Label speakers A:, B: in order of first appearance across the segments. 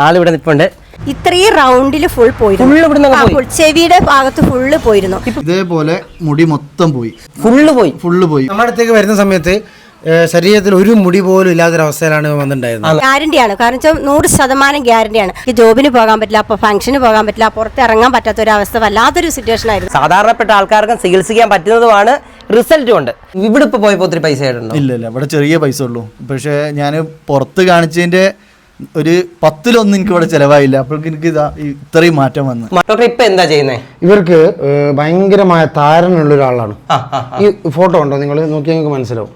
A: ആളിവിടെ നിൽപ്പുണ്ട്.
B: ഇത്രയും റൗണ്ടിൽ ഫുൾ പോയിരുന്നു. ചെവിയുടെ ഭാഗത്ത് ഫുള്ള് പോയിരുന്നു.
C: ഇതേപോലെ മുടി മൊത്തം പോയി,
A: ഫുള്ള് പോയി.
D: നമ്മുടെ അടുത്തേക്ക് വരുന്ന സമയത്ത് ശരീരത്തിൽ ഒരു മുടി പോലും ഇല്ലാത്തൊരവസ്ഥയിലാണ് വന്നിട്ടുണ്ടായിരുന്നത്.
B: ഗ്യാരണ്ടിയാണ്, കാരണം വെച്ചാൽ 100% ഗ്യാരണ്ടിയാണ്. ജോബിന് പോകാൻ പറ്റില്ല, അപ്പൊ ഫംഗ്ഷന് പോകാൻ പറ്റില്ല, പുറത്ത് ഇറങ്ങാൻ പറ്റാത്ത ഒരു അവസ്ഥ, വല്ലാത്തൊരു സിറ്റുവേഷൻ ആയിരുന്നു.
A: സാധാരണപ്പെട്ട ആൾക്കാർക്കും ചികിത്സിക്കാൻ പറ്റുന്നതുമാണ്, റിസൾട്ടും ഉണ്ട്. ഇവിടെ ഇപ്പൊ പോയപ്പോ ഒത്തിരി പൈസ ആയിട്ടുണ്ടോ?
C: ഇല്ല, ഇവിടെ ചെറിയ പൈസ ഉള്ളൂ. പക്ഷെ ഞാൻ പുറത്ത് കാണിച്ചതിന്റെ ഒരു 10-1 എനിക്ക് ഇവിടെ ചെലവായില്ല. അപ്പോഴേക്കും എനിക്ക് ഇത്രയും മാറ്റം വന്നു.
A: ഡോക്ടർ ഇപ്പൊ എന്താ ചെയ്യുന്നത്?
D: ഇവർക്ക് ഭയങ്കരമായ താരനുള്ള ഒരാളാണ്. ഈ ഫോട്ടോ ഉണ്ടോ നിങ്ങൾ നോക്കിയാൽ നിങ്ങൾക്ക് മനസ്സിലാവും.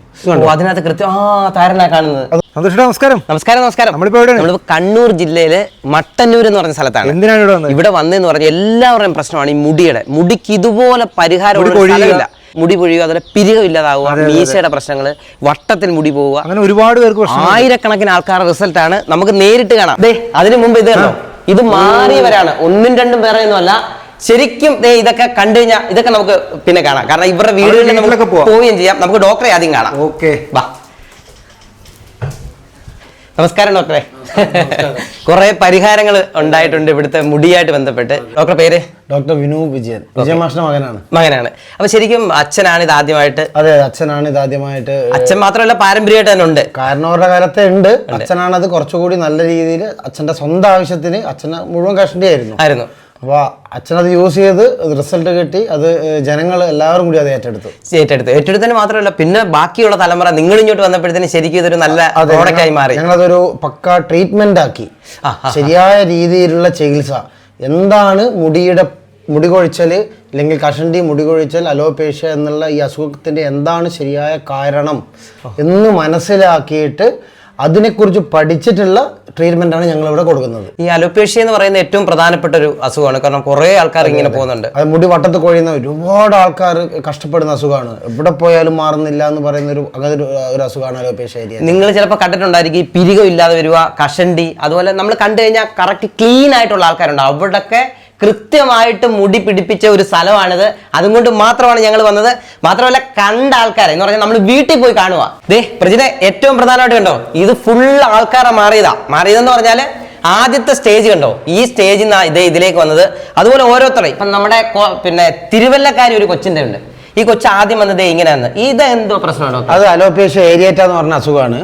A: അതിനകത്ത് കൃത്യം താരനാ കാണുന്നത്.
D: നമസ്കാരം.
A: നമസ്കാരം. നമ്മളിപ്പോ കണ്ണൂർ ജില്ലയില് മട്ടന്നൂർ എന്ന് പറഞ്ഞ സ്ഥലത്താണ്.
D: എന്തിനാണ്
A: ഇവിടെ വന്നതെന്ന് പറഞ്ഞാൽ എല്ലാവരുടെയും പ്രശ്നമാണ് ഈ മുടിക്ക് ഇതുപോലെ പരിഹാരം. മുടി പൊഴിയുക, അതുപോലെ പിരികം ഇല്ലാതാവുക, മീശയുടെ പ്രശ്നങ്ങള്, വട്ടത്തിൽ മുടി പോവുക,
D: അങ്ങനെ ഒരുപാട് പേർക്ക്
A: ആയിരക്കണക്കിന് ആൾക്കാരുടെ റിസൾട്ടാണ് നമുക്ക് നേരിട്ട് കാണാം. അതിനു മുമ്പ് ഇത് കണ്ടോ, ഇത് മാറിയവരാണ്, 1-2 പേരെ ഒന്നുമല്ല. ശരിക്കും ഇതൊക്കെ കണ്ടു കഴിഞ്ഞാൽ ഇതൊക്കെ നമുക്ക് പിന്നെ കാണാം. കാരണം ഇവരുടെ വീടുകളിൽ നമുക്ക് പോവുകയും ചെയ്യാം. നമുക്ക് ഡോക്ടറെ ആദ്യം കാണാം.
D: ഓക്കെ,
A: വാ. നമസ്കാരം ഡോക്ടറെ. കുറെ പരിഹാരങ്ങൾ ഉണ്ടായിട്ടുണ്ട് ഇവിടുത്തെ മുടിയായിട്ട് ബന്ധപ്പെട്ട്. ഡോക്ടറെ പേര്?
D: ഡോക്ടർ വിനു വിജയൻ. വിജയമാഷിന്റെ മകനാണ്.
A: അപ്പൊ ശരിക്കും അച്ഛനാണ് ഇത് ആദ്യമായിട്ട്?
D: അതെ, അച്ഛനാണ് ഇത് ആദ്യമായിട്ട്.
A: അച്ഛൻ മാത്രമല്ല, പാരമ്പര്യമായിട്ട് തന്നെ ഉണ്ട്.
D: കാരണവരുടെ കാലത്തെ ഉണ്ട്. അച്ഛനാണ് അത് കുറച്ചുകൂടി നല്ല രീതിയിൽ അച്ഛന്റെ സ്വന്തം ആവശ്യത്തിന് അച്ഛന് മുഴുവൻ കഷണ്ടിയായിരുന്നു. അപ്പൊ അച്ഛനത് യൂസ് ചെയ്ത് റിസൾട്ട് കിട്ടി. അത് ജനങ്ങൾ എല്ലാവരും കൂടി അത്
A: ഏറ്റെടുത്തതിന് മാത്രമല്ല, പിന്നെ ബാക്കിയുള്ള തലമുറ നിങ്ങൾ ഇങ്ങോട്ട് വന്നപ്പോഴത്തേന് ശരിക്കും ഇതൊരു നല്ല പ്രോഡക്റ്റ് ആയി മാറി.
D: ഞങ്ങളതൊരു പക്ക ട്രീറ്റ്മെന്റ് ആക്കി. ശരിയായ രീതിയിലുള്ള ചികിത്സ. എന്താണ് മുടി കൊഴിച്ചല്, അല്ലെങ്കിൽ കഷണ്ടി, മുടി കൊഴിച്ചൽ, അലോപേഷ്യ എന്നുള്ള ഈ അസുഖത്തിന്റെ എന്താണ് ശരിയായ കാരണം എന്ന് മനസ്സിലാക്കിയിട്ട് അതിനെക്കുറിച്ച് പഠിച്ചിട്ടുള്ള ട്രീറ്റ്മെന്റ് ആണ് ഞങ്ങൾ ഇവിടെ കൊടുക്കുന്നത്.
A: ഈ അലോപേഷ്യ എന്ന് പറയുന്ന ഏറ്റവും പ്രധാനപ്പെട്ട ഒരു അസുഖമാണ്. കാരണം കുറെ ആൾക്കാർ ഇങ്ങനെ പോകുന്നുണ്ട്.
D: അത് മുടി വട്ടത്ത് കൊഴിയുന്ന ഒരുപാട് ആൾക്കാർ കഷ്ടപ്പെടുന്ന അസുഖമാണ്. എവിടെ പോയാലും മാറുന്നില്ല എന്ന് പറയുന്ന ഒരു അസുഖമാണ് അലോപേഷ്യ.
A: നിങ്ങൾ ചിലപ്പോൾ കണ്ടിട്ടുണ്ടായിരിക്കും, ഈ പിരികം ഇല്ലാതെ വരിക, കഷണ്ടി, അതുപോലെ നമ്മൾ കണ്ടു കഴിഞ്ഞാൽ കറക്റ്റ് ക്ലീൻ ആയിട്ടുള്ള ആൾക്കാരുണ്ട്. അവിടൊക്കെ കൃത്യമായിട്ട് മുടി പിടിപ്പിച്ച ഒരു സ്ഥലമാണിത്. അതുകൊണ്ട് മാത്രമാണ് ഞങ്ങൾ വന്നത്. മാത്രമല്ല, കണ്ട ആൾക്കാരെ എന്ന് പറഞ്ഞാൽ നമ്മൾ വീട്ടിൽ പോയി കാണുക. പ്രജിനെ ഏറ്റവും പ്രധാനമായിട്ട് കണ്ടോ, ഇത് ഫുൾ ആൾക്കാരെ മാറിയതെന്ന് പറഞ്ഞാൽ ആദ്യത്തെ സ്റ്റേജ് കണ്ടോ, ഈ സ്റ്റേജിൽ നിന്നാണ് ഇതിലേക്ക് വന്നത്. അതുപോലെ ഓരോരുത്തരും ഇപ്പം നമ്മുടെ പിന്നെ തിരുവല്ലക്കാരി ഒരു കൊച്ചിൻ്റെ ഉണ്ട്. ഈ കൊച്ചു ആദ്യം വന്നത് ഇങ്ങനെയാണ്. ഇത് എന്തോ പ്രശ്നമാണോ?
D: അത് അലോപേഷ്യ ഏരിയേറ്റ എന്ന് പറഞ്ഞ അസുഖമാണ്.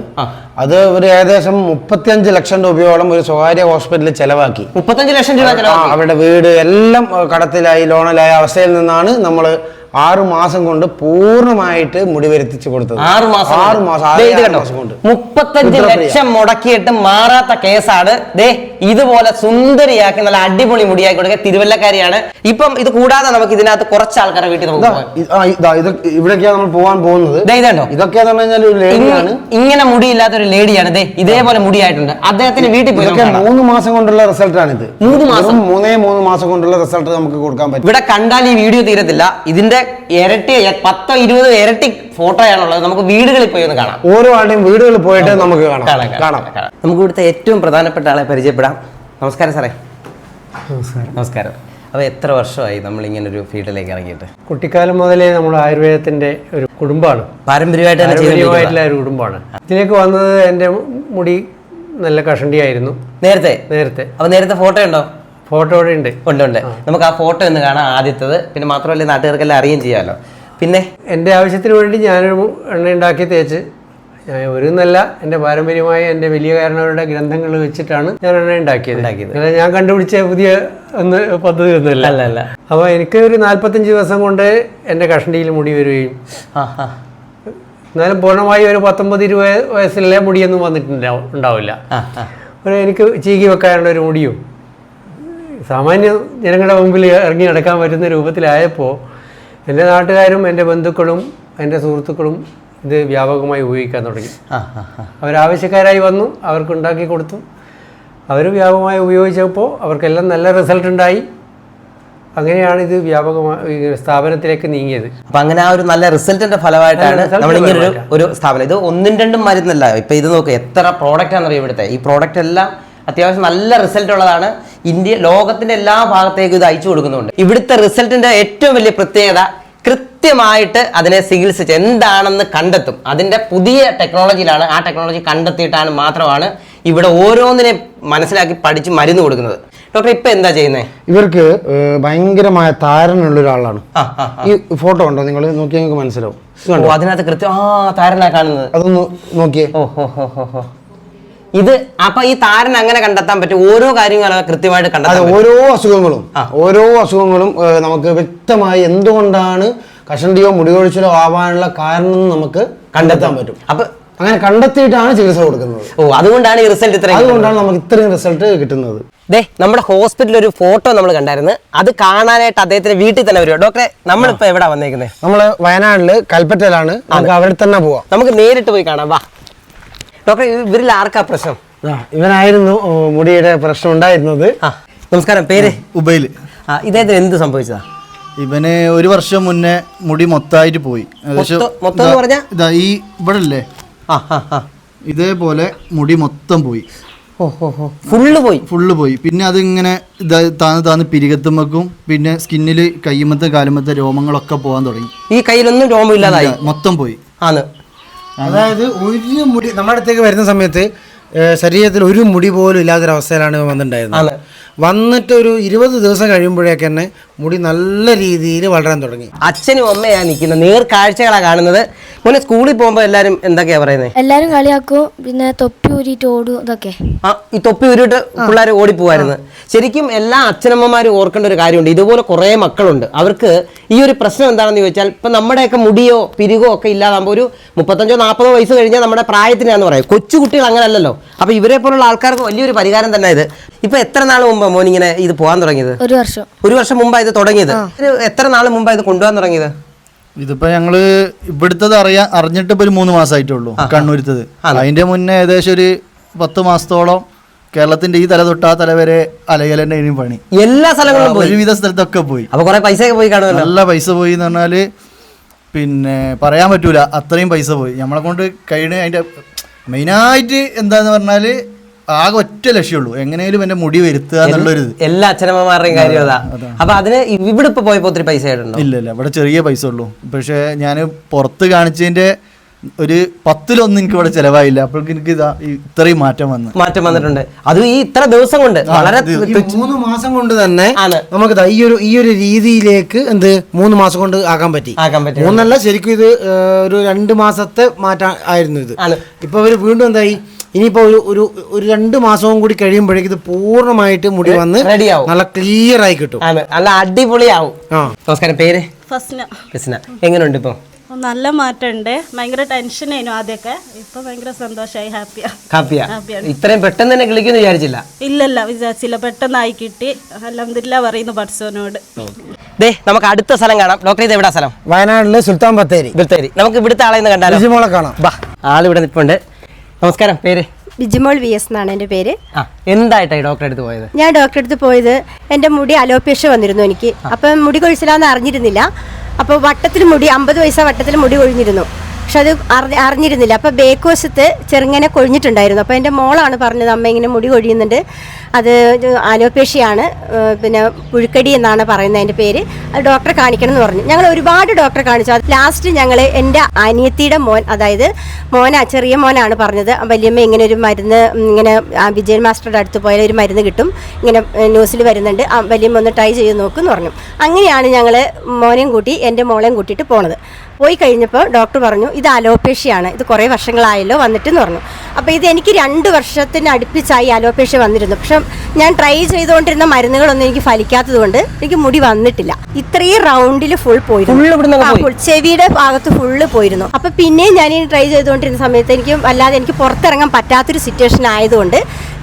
D: അത് ഒരു ഏകദേശം 35 ലക്ഷം രൂപയോളം ഒരു സ്വകാര്യ ഹോസ്പിറ്റലിൽ ചെലവാക്കി.
A: 35 ലക്ഷം രൂപ
D: അവരുടെ വീട് എല്ലാം കടത്തിലായി, ലോണിലായ അവസ്ഥയിൽ നിന്നാണ് നമ്മൾ 6 മാസം കൊണ്ട് പൂർണ്ണമായിട്ട് മുടി വരുത്തിച്ചു കൊടുത്തത്.
A: 6 മാസം കൊണ്ട് 35 ലക്ഷം മുടക്കിയിട്ട് മാറാത്ത കേസാണ്. ഇതുപോലെ സുന്ദരിയാക്കി നല്ല അടിപൊളി മുടിയാക്കി കൊടുക്കുക തിരുവല്ലക്കാരിയാണ്. ഇപ്പം ഇത് കൂടാതെ നമുക്ക് ഇതിനകത്ത് കുറച്ച് ആൾക്കാരെ വീട്ടിൽ
D: ഇവിടേക്കാണ് നമ്മൾ പോകാൻ പോകുന്നത്. ഇതൊക്കെ
A: ഇങ്ങനെ മുടിയില്ലാത്ത ഒരു ലേഡിയാണ്. ഇതേപോലെ മുടിയായിട്ടുണ്ട്. അദ്ദേഹത്തിന് വീട്ടിൽ പോയി
D: 3 മാസം കൊണ്ടുള്ള റിസൾട്ടാണിത്. 3 മാസം കൊണ്ടുള്ള റിസൾട്ട് നമുക്ക് കൊടുക്കാൻ പറ്റും.
A: ഇവിടെ കണ്ടാൽ ഈ വീഡിയോ തീരത്തില്ല. ഇതിന്റെ ഇരട്ടി 10-20 ഇരട്ടി ഫോട്ടോയാണുള്ളത്. നമുക്ക് വീടുകളിൽ പോയി ഒന്ന് കാണാം.
D: ഓരോ ആളുടെയും വീടുകളിൽ പോയിട്ട് നമുക്ക് കാണാം.
A: നമുക്ക് ഇവിടുത്തെ ഏറ്റവും പ്രധാനപ്പെട്ട ആളെ പരിചയപ്പെടാം. നമസ്കാരം സാറേ. നമസ്കാരം. അപ്പോൾ എത്ര വർഷമായി നമ്മളിങ്ങനെ ഒരു ഫീൽഡിലേക്ക് ഇറങ്ങിയിട്ട്?
E: കുട്ടിക്കാലം മുതലേ നമ്മൾ ആയുർവേദത്തിന്റെ ഒരു കുടുംബമാണ്,
A: പാരമ്പര്യമായിട്ടുള്ള
E: ഒരു കുടുംബമാണ്. ഇതിലേക്ക് വന്നത് എൻ്റെ മുടി നല്ല കഷണ്ടിയായിരുന്നു നേരത്തെ.
A: അപ്പോൾ നേരത്തെ ഫോട്ടോ ഉണ്ടോ?
E: ഫോട്ടോ ഉണ്ട്.
A: നമുക്ക് ആ ഫോട്ടോ ഒന്ന് കാണാം ആദ്യത്തത്. പിന്നെ മാത്രമല്ല, നാട്ടുകാർക്കെല്ലാം അറിയുകയും ചെയ്യാമല്ലോ. പിന്നെ
E: എൻ്റെ ആവശ്യത്തിന് വേണ്ടി ഞാനൊരു എണ്ണ ഉണ്ടാക്കി തേച്ച്, ഞാൻ ഒരു നല്ല എൻ്റെ പാരമ്പര്യമായ എൻ്റെ വലിയ കാരണവരുടെ ഗ്രന്ഥങ്ങൾ വെച്ചിട്ടാണ് ഞാൻ എണ്ണ ഉണ്ടാക്കിയത്. ഞാൻ കണ്ടുപിടിച്ച പുതിയ പദ്ധതി ഒന്നുമല്ല. അപ്പോൾ എനിക്ക് ഒരു 45 ദിവസം കൊണ്ട് എൻ്റെ കഷണ്ടിയിൽ മുടി വരികയും, എന്നാലും പൂർണ്ണമായി ഒരു 19-20 വയസ്സിലെ മുടിയൊന്നും ഉണ്ടാവില്ല. എനിക്ക് ചീകി വെക്കാനുള്ള ഒരു മുടിയും സാമാന്യ ജനങ്ങളുടെ മുമ്പിൽ ഇറങ്ങി നടക്കാൻ പറ്റുന്ന രൂപത്തിലായപ്പോൾ എൻ്റെ നാട്ടുകാരും എൻ്റെ ബന്ധുക്കളും എൻ്റെ സുഹൃത്തുക്കളും ഇത് വ്യാപകമായി ഉപയോഗിക്കാൻ തുടങ്ങി. അവരാവശ്യക്കാരായി വന്നു, അവർക്ക് ഉണ്ടാക്കി കൊടുത്തു. അവർ വ്യാപകമായി ഉപയോഗിച്ചപ്പോൾ അവർക്കെല്ലാം നല്ല റിസൾട്ട് ഉണ്ടായി. അങ്ങനെയാണ് ഇത് വ്യാപകമായി സ്ഥാപനത്തിലേക്ക് നീങ്ങിയത്.
A: അപ്പം അങ്ങനെ ആ ഒരു നല്ല റിസൾട്ടിന്റെ ഫലമായിട്ടാണ് നമ്മളിങ്ങനെ ഒരു സ്ഥാപനം. ഇത് 1-2 മരുന്നല്ല. ഇപ്പം ഇത് നോക്കുക, എത്ര പ്രോഡക്റ്റ് ആണെന്നറിയാം ഇവിടുത്തെ. ഈ പ്രോഡക്റ്റ് എല്ലാം അത്യാവശ്യം നല്ല റിസൾട്ട് ഉള്ളതാണ്. ലോകത്തിന്റെ എല്ലാ ഭാഗത്തേക്കും ഇത് അയച്ചു കൊടുക്കുന്നുണ്ട്. ഇവിടുത്തെ റിസൾട്ടിന്റെ ഏറ്റവും വലിയ പ്രത്യേകത, കൃത്യമായിട്ട് അതിനെ ചികിത്സിച്ച് എന്താണെന്ന് കണ്ടെത്തും. അതിന്റെ പുതിയ ടെക്നോളജിയിലാണ്. ആ ടെക്നോളജി കണ്ടെത്തിയിട്ടാണ് മാത്രമാണ് ഇവിടെ ഓരോന്നിനെ മനസ്സിലാക്കി പഠിച്ച് മരുന്ന് കൊടുക്കുന്നത്. ഡോക്ടർ ഇപ്പൊ എന്താ ചെയ്യുന്നത്?
D: ഇവർക്ക് ഭയങ്കരമായ താരനുള്ള ഒരാളാണ്. ഈ ഫോട്ടോ ഉണ്ടോ നിങ്ങൾ നോക്കിയാൽ നിങ്ങൾക്ക് മനസ്സിലാവും.
A: അതിനകത്ത് കൃത്യം താരനാ കാണുന്നത്.
D: അതൊന്ന് നോക്കിയേ.
A: ഇത് അപ്പൊ ഈ താരൻ അങ്ങനെ കണ്ടെത്താൻ പറ്റും. ഓരോ കാര്യങ്ങളും കൃത്യമായിട്ട് കണ്ടെത്താൻ.
D: ഓരോ അസുഖങ്ങളും നമുക്ക് വ്യക്തമായി എന്തുകൊണ്ടാണ് കഷണ്ടിയോ മുടികൊഴിച്ചിലോ ആവാനുള്ള കാരണം നമുക്ക് കണ്ടെത്താൻ പറ്റും.
A: അപ്പൊ
D: അങ്ങനെ കണ്ടെത്തിയിട്ടാണ് ചികിത്സ കൊടുക്കുന്നത്.
A: അതുകൊണ്ടാണ് ഈ റിസൾട്ട് ഇത്രയും.
D: അതുകൊണ്ടാണ് നമുക്ക് ഇത്രയും റിസൾട്ട് കിട്ടുന്നത്.
A: നമ്മുടെ ഹോസ്പിറ്റലിൽ ഒരു ഫോട്ടോ നമ്മൾ കണ്ടായിരുന്നു. അത് കാണാനായിട്ട് അദ്ദേഹത്തിന്റെ വീട്ടിൽ തന്നെ വരുമോ? ഡോക്ടറെ, നമ്മളിപ്പോ എവിടെ വന്നേക്കുന്നത്?
D: നമ്മള് വയനാട്ടില് കൽപ്പറ്റയിലാണ്. നമുക്ക് അവിടെ തന്നെ പോവാം.
A: നമുക്ക് നേരിട്ട് പോയി കാണാം. വാ ഡോക്ടറെ, ഇവരിൽ ആർക്കാ പ്രശ്നം?
D: ഇവനായിരുന്നു മുടിയുടെ പ്രശ്നം ഉണ്ടായിരുന്നത്.
A: നമസ്കാരം, പേര്?
C: ഉബൈൽ.
A: ഇദ്ദേഹത്തിന് എന്ത് സംഭവിച്ചതാ?
C: ഇവന് 1 വർഷം മുന്നേ മുടി മൊത്തമായിട്ട് പോയി.
A: മൊത്തം എന്ന് പറഞ്ഞാ
C: ഇതാ ഈ ഇവിടെ അല്ലേ, ഇതേപോലെ മുടി മൊത്തം പോയി. ഫുള്ള് പോയി. പിന്നെ അതിങ്ങനെ താന്ന് പിരികത്തുമ്പക്കും പിന്നെ സ്കിന്നില് കയ്യുമത്തെ കാലുമത്തെ രോമങ്ങളൊക്കെ പോകാൻ തുടങ്ങി.
A: ഈ കയ്യിലൊന്നും രോമം ഇല്ലാതായി,
C: മൊത്തം പോയി.
D: അതായത് ഒരു മുടി നമ്മുടെ അടുത്തേക്ക് വരുന്ന സമയത്ത് ശരീരത്തിൽ ഒരു മുടി പോലും ഇല്ലാത്തൊരവസ്ഥയിലാണ് വന്നിട്ടുണ്ടായിരുന്നത്. വന്നിട്ട് ഒരു 20 ദിവസം കഴിയുമ്പോഴേക്ക് തന്നെ മുടി നല്ല രീതിയിൽ വളരാൻ തുടങ്ങി.
A: അച്ഛനും അമ്മയാ നിൽക്കുന്ന നേർക്കാഴ്ചകളാ കാണുന്നത്. മോനെ, സ്കൂളിൽ പോകുമ്പോ എല്ലാരും എന്തൊക്കെയാ പറയുന്നത്?
F: എല്ലാരും കളിയാക്കും, പിന്നെ തൊപ്പി ഊരിയിട്ട് ഓടും. ഇതൊക്കെ
A: ഈ തൊപ്പി ഊരിയിട്ട് പിള്ളേർ ഓടിപ്പോവായിരുന്നു. ശരിക്കും എല്ലാ അച്ഛനമ്മമാരും ഓർക്കേണ്ട ഒരു കാര്യമുണ്ട്. ഇതുപോലെ കുറേ മക്കളുണ്ട്. അവർക്ക് ഈ ഒരു പ്രശ്നം എന്താണെന്ന് ചോദിച്ചാൽ, ഇപ്പം നമ്മുടെയൊക്കെ മുടിയോ പിരികോ ഒക്കെ ഇല്ലാതാകുമ്പോൾ ഒരു 35-40 വയസ്സ് കഴിഞ്ഞാൽ നമ്മുടെ പ്രായത്തിനാന്ന് പറയും. കൊച്ചു കുട്ടികൾ അങ്ങനെ അല്ലല്ലോ. അപ്പൊ ഇവരെ പോലുള്ള ആൾക്കാർക്ക് വലിയൊരു പരിഹാരം തന്നെ ഇത്. ഇപ്പൊ എത്ര നാൾ മുമ്പ് മോൻ ഇങ്ങനെ ഇത് പോകാൻ തുടങ്ങിയത്?
F: 1 വർഷം
A: മുമ്പാ ഇത് തുടങ്ങിയത്? എത്ര നാൾ മുമ്പാ ഇത് കൊണ്ടുപോകാൻ തുടങ്ങിയത്?
C: ഇതിപ്പോ ഞങ്ങള് ഇവിടുത്തത് അറിഞ്ഞിട്ട് ഇപ്പൊ ഒരു 3 മാസമായിട്ടുള്ളൂ. കണ്ണൂരത്തത്. അതിന്റെ മുന്നേ ഏകദേശം ഒരു 10 മാസത്തോളം കേരളത്തിന്റെ ഈ തല തൊട്ട് ആ തല വരെ അലകലന്നെ ഇനിയും പണി.
A: എല്ലാ സ്ഥലങ്ങളും
C: ഒരുവിധ സ്ഥലത്തൊക്കെ പോയി.
A: അപ്പൊ കുറെ പൈസ ഒക്കെ പോയി കാണുമല്ലോ.
C: നല്ല പൈസ പോയി എന്ന് പറഞ്ഞാല് പിന്നെ പറയാൻ പറ്റൂല, അത്രയും പൈസ പോയി. നമ്മളെ കൊണ്ട് കഴിഞ്ഞ അതിന്റെ മെയിനായിട്ട് എന്താന്ന് പറഞ്ഞാല് ആകെ ഒറ്റ ലക്ഷ്യമുള്ളൂ, എങ്ങനെയും എന്റെ മുടി വരുത്തുക എന്നുള്ളൊരു
A: എല്ലാ അച്ഛനമ്മമാരുടെയും കാര്യം അതാ. അപ്പൊ അതിന് ഇവിടെ ഇപ്പൊ പോയപ്പോ ഒത്തിരി പൈസ ആയിട്ടുണ്ടോ?
C: ഇല്ല, ഇവിടെ ചെറിയ പൈസ ഉള്ളൂ. പക്ഷെ ഞാൻ പുറത്ത് കാണിച്ചതിന്റെ ഒരു 10-1 എനിക്ക് ഇവിടെ ചെലവായില്ല. അപ്പോഴേക്ക് എനിക്ക് ഇത്രയും മാറ്റം വന്നിട്ടുണ്ട്. അത് ഈ ഇത്ര ദിവസം കൊണ്ട്, വളരെ
D: 3 മാസം കൊണ്ട് തന്നെ നമുക്ക് ഈ ഒരു രീതിയിലേക്ക് 3 മാസം കൊണ്ട് ആക്കാൻ പറ്റി. 3 ശരിക്കും ഇത് ഒരു 2 മാസത്തെ മാറ്റം ആയിരുന്നു ഇത്. ഇപ്പൊ അവര് വീണ്ടും എന്തായി, ഇനിയിപ്പോ ഒരു 2 മാസവും കൂടി കഴിയുമ്പോഴേക്കും ഇത് പൂർണ്ണമായിട്ട് മുടി വന്ന് നല്ല ക്ലിയർ ആയി കിട്ടും.
A: നല്ല അടിപൊളിയാവും. നമസ്കാരം, പേര്?
F: ഫസ്ന.
A: എങ്ങനെയുണ്ട് ഇപ്പൊ?
F: നല്ല മാറ്റമുണ്ട്. ഭയങ്കര ടെൻഷനായിരുന്നു ആദ്യമൊക്കെ. ഇപ്പൊ ഭയങ്കര സന്തോഷമായി,
A: ഹാപ്പിയാ. ഇത്രയും പെട്ടെന്ന് തന്നെ കിളിക്കുന്നു വിചാരിച്ചില്ല?
F: ഇല്ലല്ല, വിചാരിച്ചില്ല. പെട്ടെന്നായി കിട്ടി. അൽഹംദുലില്ലാ പറയുന്നു പടച്ചോനോട്.
A: നമുക്ക് അടുത്ത സ്ഥലം കാണാം. ഡോക്ടർ, ഇത് എവിടാ സ്ഥലം?
D: വയനാട്ടിലെ സുൽത്താൻ ബത്തേരി.
A: നമുക്ക് ഇവിടുത്തെ ആളെ കണ്ടാലോ?
D: ബിജിമോളെ കാണാം.
A: ആളിവിടെ നിൽപ്പുണ്ട്. നമസ്കാരം, പേര്?
B: ബിജിമോൾ VS എന്നാണ് എൻ്റെ പേര്.
A: എന്തായിട്ടായി ഡോക്ടറെ അടുത്ത് പോയത്?
B: ഞാൻ ഡോക്ടറെ അടുത്ത് പോയത്, എൻ്റെ മുടി അലോപേഷ്യ വന്നിരുന്നു എനിക്ക്. അപ്പം മുടി കൊഴിച്ചിലാന്ന് അറിഞ്ഞിരുന്നില്ല. അപ്പോൾ വട്ടത്തിൽ മുടി 50 വയസ്സാ വട്ടത്തിൽ മുടി കൊഴിഞ്ഞിരുന്നു. പക്ഷെ അത് അറിഞ്ഞിരുന്നില്ല. അപ്പോൾ ബേക്ക് വശത്ത് ചെറുങ്ങനെ കൊഴിഞ്ഞിട്ടുണ്ടായിരുന്നു. അപ്പോൾ എൻ്റെ മോളാണ് പറഞ്ഞത്, അമ്മ ഇങ്ങനെ മുടി കൊഴിയുന്നുണ്ട്, അത് ആലോപേഷ്യയാണ്, പിന്നെ പുഴുക്കടി എന്നാണ് പറയുന്നത് അതിൻ്റെ പേര്, അത് ഡോക്ടറെ കാണിക്കണം എന്ന് പറഞ്ഞു. ഞങ്ങൾ ഒരുപാട് ഡോക്ടറെ കാണിച്ചു. ലാസ്റ്റ് ഞങ്ങൾ എൻ്റെ അനിയത്തിയുടെ മോൻ, അതായത് ചെറിയ മോനാണ് പറഞ്ഞത്, വല്യമ്മ ഇങ്ങനെ ഒരു മരുന്ന്, ഇങ്ങനെ വിജയൻ മാസ്റ്ററുടെ അടുത്ത് പോയാൽ ഒരു മരുന്ന് കിട്ടും, ഇങ്ങനെ ന്യൂസിൽ വരുന്നുണ്ട്, വല്യമ്മ ഒന്ന് ട്രൈ ചെയ്ത് നോക്കുമെന്ന് പറഞ്ഞു. അങ്ങനെയാണ് ഞങ്ങൾ മോനെയും കൂട്ടി എൻ്റെ മോളെയും കൂട്ടിയിട്ട് പോണത്. പോയി കഴിഞ്ഞപ്പോൾ ഡോക്ടർ പറഞ്ഞു, ഇത് അലോപേഷ്യയാണ്, ഇത് കുറേ വർഷങ്ങളായല്ലോ വന്നിട്ടെന്ന് പറഞ്ഞു. അപ്പോൾ ഇത് എനിക്ക് 2 വർഷത്തിന് അടുപ്പിച്ചായി അലോപേഷ്യ വന്നിരുന്നു. പക്ഷെ ഞാൻ ട്രൈ ചെയ്തുകൊണ്ടിരുന്ന മരുന്നുകളൊന്നും എനിക്ക് ഫലിക്കാത്തത് കൊണ്ട് എനിക്ക് മുടി വന്നിട്ടില്ല. ഇത്രയും റൗണ്ടിൽ ഫുൾ പോയിരുന്നു, ചെവിയുടെ ഭാഗത്ത് ഫുള്ള് പോയിരുന്നു. അപ്പോൾ പിന്നെയും ഞാൻ ട്രൈ ചെയ്തുകൊണ്ടിരുന്ന സമയത്ത് എനിക്ക് പുറത്തിറങ്ങാൻ പറ്റാത്തൊരു സിറ്റുവേഷൻ ആയതുകൊണ്ട്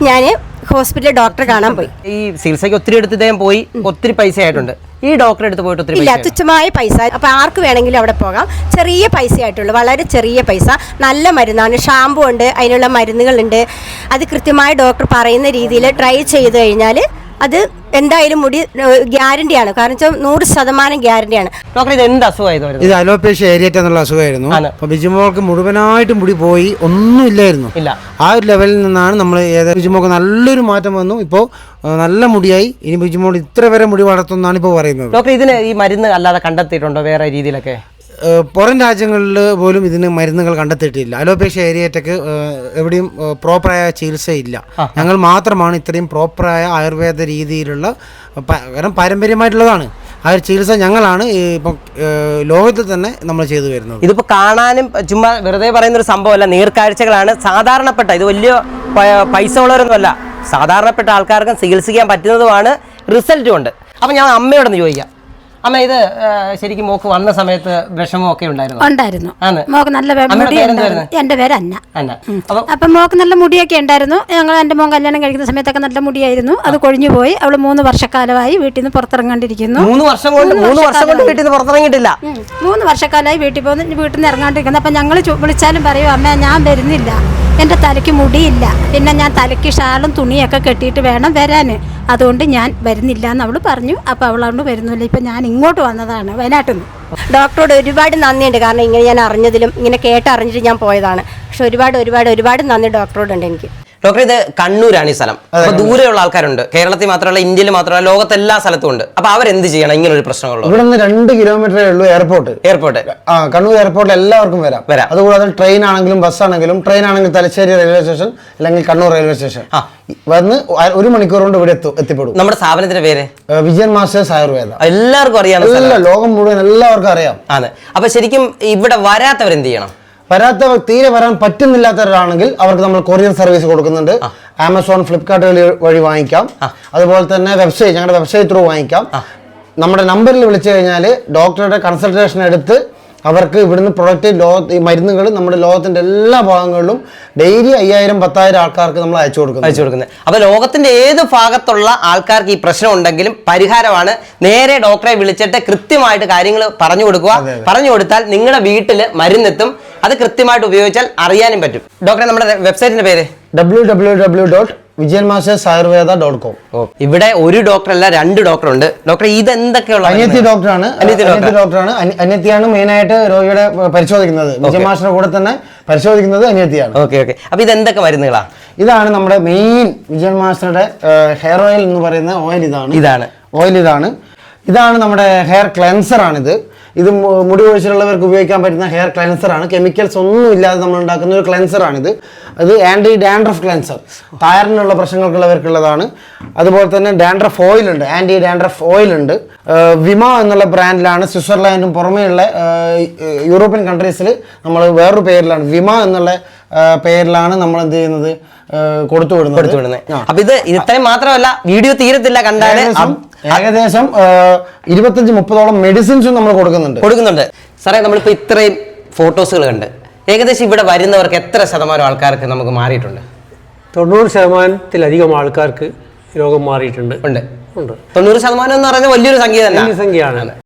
B: ഞാൻ ഹോസ്പിറ്റലിൽ ഡോക്ടറെ കാണാൻ പോയി.
A: ഈ ചികിത്സയ്ക്ക് ഒത്തിരി എടുത്ത് പോയി, ഒത്തിരി പൈസ ആയിട്ടുണ്ട്. ഈ ഡോക്ടറെ അടുത്ത് പോയിട്ട് ഒത്തിരി
B: ഇല്ല, തുച്ഛമായ പൈസ. അപ്പൊ ആർക്ക് വേണമെങ്കിലും അവിടെ പോകാം. ചെറിയ പൈസ ആയിട്ടുള്ളൂ, വളരെ ചെറിയ പൈസ. നല്ല മരുന്നാണ്, ഷാമ്പു ഉണ്ട്, അതിനുള്ള മരുന്നുകളുണ്ട്. അത് കൃത്യമായി ഡോക്ടർ പറയുന്ന രീതിയിൽ ട്രൈ ചെയ്ത് കഴിഞ്ഞാൽ അത് എന്തായാലും മുടി ഗ്യാരണ്ടിയാണ്. കാരണം വെച്ചാൽ 100% ഗ്യാരണ്ടിയാണ്.
A: ഡോക്ടർ, ഇത് എന്ത് അസുഖമായിരുന്നു?
D: ഇത് അലോപേഷ്യ ഏരിയറ്റ് എന്നുള്ള അസുഖമായിരുന്നു. അപ്പൊ ബിജിമോൾക്ക് മുഴുവനായിട്ട് മുടി പോയി, ഒന്നും ഇല്ലായിരുന്നു. ആ ഒരു ലെവലിൽ നിന്നാണ് നമ്മൾ ബിജിമോൾക്ക് നല്ലൊരു മാറ്റം വന്നു. ഇപ്പോൾ നല്ല മുടിയായി. ഇനി ബിജിമോൾ ഇത്ര വരെ മുടി വളർത്തുന്നതാണ് ഇപ്പോൾ പറയുന്നത്.
A: ഡോക്ടർ, ഇതിന് ഈ മരുന്ന് അല്ലാതെ കണ്ടെത്തിയിട്ടുണ്ടോ വേറെ രീതിയിലൊക്കെ?
G: പുറം രാജ്യങ്ങളിൽ പോലും ഇതിന് മരുന്നുകൾ കണ്ടെത്തിയിട്ടില്ല. അലോപേഷ്യ ഏരിയറ്റക്ക് എവിടെയും പ്രോപ്പറായ ചികിത്സയില്ല. ഞങ്ങൾ മാത്രമാണ് ഇത്രയും പ്രോപ്പറായ ആയുർവേദ രീതിയിലുള്ള, കാരണം പാരമ്പര്യമായിട്ടുള്ളതാണ് ആ ഒരു ചികിത്സ ഞങ്ങളാണ് ഇപ്പം ലോകത്തിൽ തന്നെ നമ്മൾ ചെയ്തു വരുന്നത്.
A: ഇതിപ്പോൾ കാണാനും ചുമ്മാ വെറുതെ പറയുന്നൊരു സംഭവമല്ല, നേർക്കാഴ്ചകളാണ്. സാധാരണപ്പെട്ട ഇത് വലിയ പൈസ ഉള്ളവരൊന്നുമല്ല, സാധാരണപ്പെട്ട ആൾക്കാർക്കും ചികിത്സിക്കാൻ പറ്റുന്നതുമാണ്, റിസൾട്ടും ഉണ്ട്. അപ്പം ഞാൻ അമ്മയോടൊന്ന് ചോദിക്കാം. അമ്മ, ഇത് ശരിക്കും മോക്ക് വന്ന സമയത്ത് വിഷമമൊക്കെ ഉണ്ടായിരുന്നു?
H: മോക്ക് നല്ല മുടി ഉണ്ടായിരുന്നു. എന്റെ പേര് അന്ന. അപ്പം മോക്ക് നല്ല മുടിയൊക്കെ ഉണ്ടായിരുന്നു. ഞങ്ങൾ എൻ്റെ മോൻ കല്യാണം കഴിക്കുന്ന സമയത്തൊക്കെ നല്ല മുടിയായിരുന്നു. അത് കൊഴിഞ്ഞു പോയി. അവള് 3 വർഷക്കാലമായി വീട്ടിൽ നിന്ന് പുറത്തിറങ്ങാണ്ടിരിക്കുന്നു.
A: 3 വർഷം കൊണ്ട് വീട്ടിൽ നിന്ന് പുറത്തിറങ്ങിയിട്ടില്ല.
H: 3 വർഷക്കാലമായി വീട്ടിൽ നിന്ന് ഇറങ്ങാണ്ടിരിക്കുന്നു. അപ്പം ഞങ്ങൾ വിളിച്ചാലും പറയും, അമ്മ ഞാൻ വരുന്നില്ല, എൻ്റെ തലയ്ക്ക് മുടിയില്ല, പിന്നെ ഞാൻ തലയ്ക്ക് ഷാളും തുണിയൊക്കെ കെട്ടിയിട്ട് വേണം വരാൻ, അതുകൊണ്ട് ഞാൻ വരുന്നില്ല എന്ന് അവൾ പറഞ്ഞു. അപ്പോൾ അവളവിടെ വരുന്നില്ല. ഇപ്പം ഞാൻ ഇങ്ങോട്ട് വന്നതാണ്, വയനാട്ടിൽ നിന്ന്.
B: ഡോക്ടറോട് ഒരുപാട് നന്ദിയുണ്ട്. കാരണം ഇങ്ങനെ ഞാൻ അറിഞ്ഞതിലും ഇങ്ങനെ കേട്ടറിഞ്ഞിട്ട് ഞാൻ പോയതാണ്. പക്ഷെ ഒരുപാട് നന്ദി ഡോക്ടറോടുണ്ട് എനിക്ക്.
A: ഡോക്ടർ, ഇത് കണ്ണൂരാണ് ഈ സ്ഥലം. അപ്പൊ ദൂരെയുള്ള ആൾക്കാരുണ്ട്, കേരളത്തിൽ മാത്രമല്ല ഇന്ത്യയിൽ മാത്രമല്ല ലോകത്തെ എല്ലാ സ്ഥലത്തും ഉണ്ട്. അപ്പൊ അവരെന്ത് ചെയ്യണം ഇങ്ങനെ ഒരു പ്രശ്നമുള്ളൂ?
D: ഇവിടെ നിന്ന് 2 കിലോമീറ്ററേ ഉള്ളൂ എയർപോർട്ട്. കണ്ണൂർ എയർപോർട്ടിൽ എല്ലാവർക്കും വരാം. അതുകൂടാതെ ട്രെയിൻ ആണെങ്കിലും ബസ് ആണെങ്കിലും, ട്രെയിൻ ആണെങ്കിൽ തലശ്ശേരി റെയിൽവേ സ്റ്റേഷൻ അല്ലെങ്കിൽ കണ്ണൂർ റെയിൽവേ സ്റ്റേഷൻ വന്ന് 1 മണിക്കൂർ കൊണ്ട് ഇവിടെ എത്തിപ്പെടും.
A: നമ്മുടെ സ്ഥാപനത്തിന്റെ പേര്
D: വിജയൻ മാസ്റ്റേഴ്സ് ആയുർവേദ.
A: എല്ലാവർക്കും അറിയാം,
D: ലോകം മുഴുവൻ എല്ലാവർക്കും അറിയാം.
A: ആണ്. അപ്പൊ ശരിക്കും ഇവിടെ വരാത്തവരെന്ത് ചെയ്യണം?
D: വരാത്തവർ, തീരെ വരാൻ പറ്റുന്നില്ലാത്തവരാണെങ്കിൽ അവർക്ക് നമ്മൾ കൊറിയർ സർവീസ് കൊടുക്കുന്നുണ്ട്. ആമസോൺ, ഫ്ലിപ്കാർട്ട് വഴി വാങ്ങിക്കാം. അതുപോലെ തന്നെ വെബ്സൈറ്റ്, ഞങ്ങളുടെ വെബ്സൈറ്റ് ത്രൂ വാങ്ങിക്കാം. നമ്മുടെ നമ്പറിൽ വിളിച്ചു കഴിഞ്ഞാൽ ഡോക്ടറുടെ കൺസൾട്ടേഷൻ എടുത്ത് അവർക്ക് ഇവിടുന്ന് പ്രൊഡക്റ്റ് ഈ മരുന്നുകൾ നമ്മുടെ ലോകത്തിന്റെ എല്ലാ ഭാഗങ്ങളിലും ഡെയിലി 5000-10,000 ആൾക്കാർക്ക് നമ്മൾ അയച്ചു കൊടുക്കുന്നത്.
A: അപ്പൊ ലോകത്തിന്റെ ഏത് ഭാഗത്തുള്ള ആൾക്കാർക്ക് ഈ പ്രശ്നം ഉണ്ടെങ്കിലും പരിഹാരമാണ്. നേരെ ഡോക്ടറെ വിളിച്ചിട്ട് കൃത്യമായിട്ട് കാര്യങ്ങൾ പറഞ്ഞു കൊടുക്കുക. പറഞ്ഞു കൊടുത്താൽ നിങ്ങളുടെ വീട്ടിൽ മരുന്നെത്തും. അത് കൃത്യമായിട്ട് ഉപയോഗിച്ചാൽ അറിയാനും പറ്റും. ഡോക്ടറെ, നമ്മുടെ വെബ്സൈറ്റിന്റെ പേര്
D: www.vijayanmastersayurveda.com.
A: ഇവിടെ ഒരു ഡോക്ടർ അല്ല, 2 ഡോക്ടർ ഉണ്ട്. ഡോക്ടർ, ഇത് എന്തൊക്കെയുള്ള?
D: അനിയത്തി ഡോക്ടറാണ്. അനിയത്തിയാണ് മെയിനായിട്ട് രോഗികളെ പരിശോധിക്കുന്നത്. വിജയൻ മാസ്റ്ററുടെ കൂടെ തന്നെ പരിശോധിക്കുന്നത് അനിയത്തിയാണ്.
A: ഓക്കെ. അപ്പൊ ഇത് എന്തൊക്കെ മരുന്നുകളാ?
D: ഇതാണ് നമ്മുടെ മെയിൻ വിജയൻ മാസ്റ്ററുടെ ഹെയർ ഓയിൽ എന്ന് പറയുന്ന ഓയിൽ. ഇതാണ് നമ്മുടെ ഹെയർ ക്ലെൻസർ ആണിത്. ഇത് മുടി കൊഴിച്ചിലുള്ളവർക്ക് ഉപയോഗിക്കാൻ പറ്റുന്ന ഹെയർ ക്ലെൻസർ ആണ്. കെമിക്കൽസ് ഒന്നും ഇല്ലാതെ നമ്മൾ ഉണ്ടാക്കുന്ന ഒരു ക്ലെൻസർ ആണിത്. അത് ആൻറ്റി ഡാൻഡ്രഫ് ക്ലെൻസർ, താരനുള്ള പ്രശ്നങ്ങൾക്കുള്ളവർക്കുള്ളതാണ്. അതുപോലെ തന്നെ ഡാൻഡ്രഫ് ഓയിൽ ഉണ്ട്, ആൻറ്റി ഡാൻഡ്രഫ് ഓയിൽ ഉണ്ട്. വിമ എന്നുള്ള ബ്രാൻഡിലാണ്. സ്വിറ്റ്സർലാൻഡും പുറമേയുള്ള യൂറോപ്യൻ കൺട്രീസിൽ നമ്മൾ വേറൊരു പേരിലാണ്, വിമ എന്നുള്ള പേരിലാണ് നമ്മൾ എന്ത് ചെയ്യുന്നത്, കൊടുത്തു വിടുന്നത്.
A: അപ്പൊ ഇത് ഇത്രയും മാത്രമല്ല, വീഡിയോ തീരത്തില്ല കണ്ടാല്.
D: ഏകദേശം 25-30ഓളം മെഡിസിൻസും നമ്മൾ കൊടുക്കുന്നുണ്ട്.
A: സാറേ, നമ്മളിപ്പോ ഇത്രയും ഫോട്ടോസുകൾ കണ്ട് ഏകദേശം ഇവിടെ വരുന്നവർക്ക് എത്ര ശതമാനം ആൾക്കാർക്ക് നമുക്ക് മാറിയിട്ടുണ്ട്?
E: 90%-ലധികം ആൾക്കാർക്ക് രോഗം മാറിയിട്ടുണ്ട്.
A: 90% എന്ന് പറഞ്ഞാൽ വലിയൊരു സംഖ്യ തന്നെ.
E: സംഖ്യയാണ്.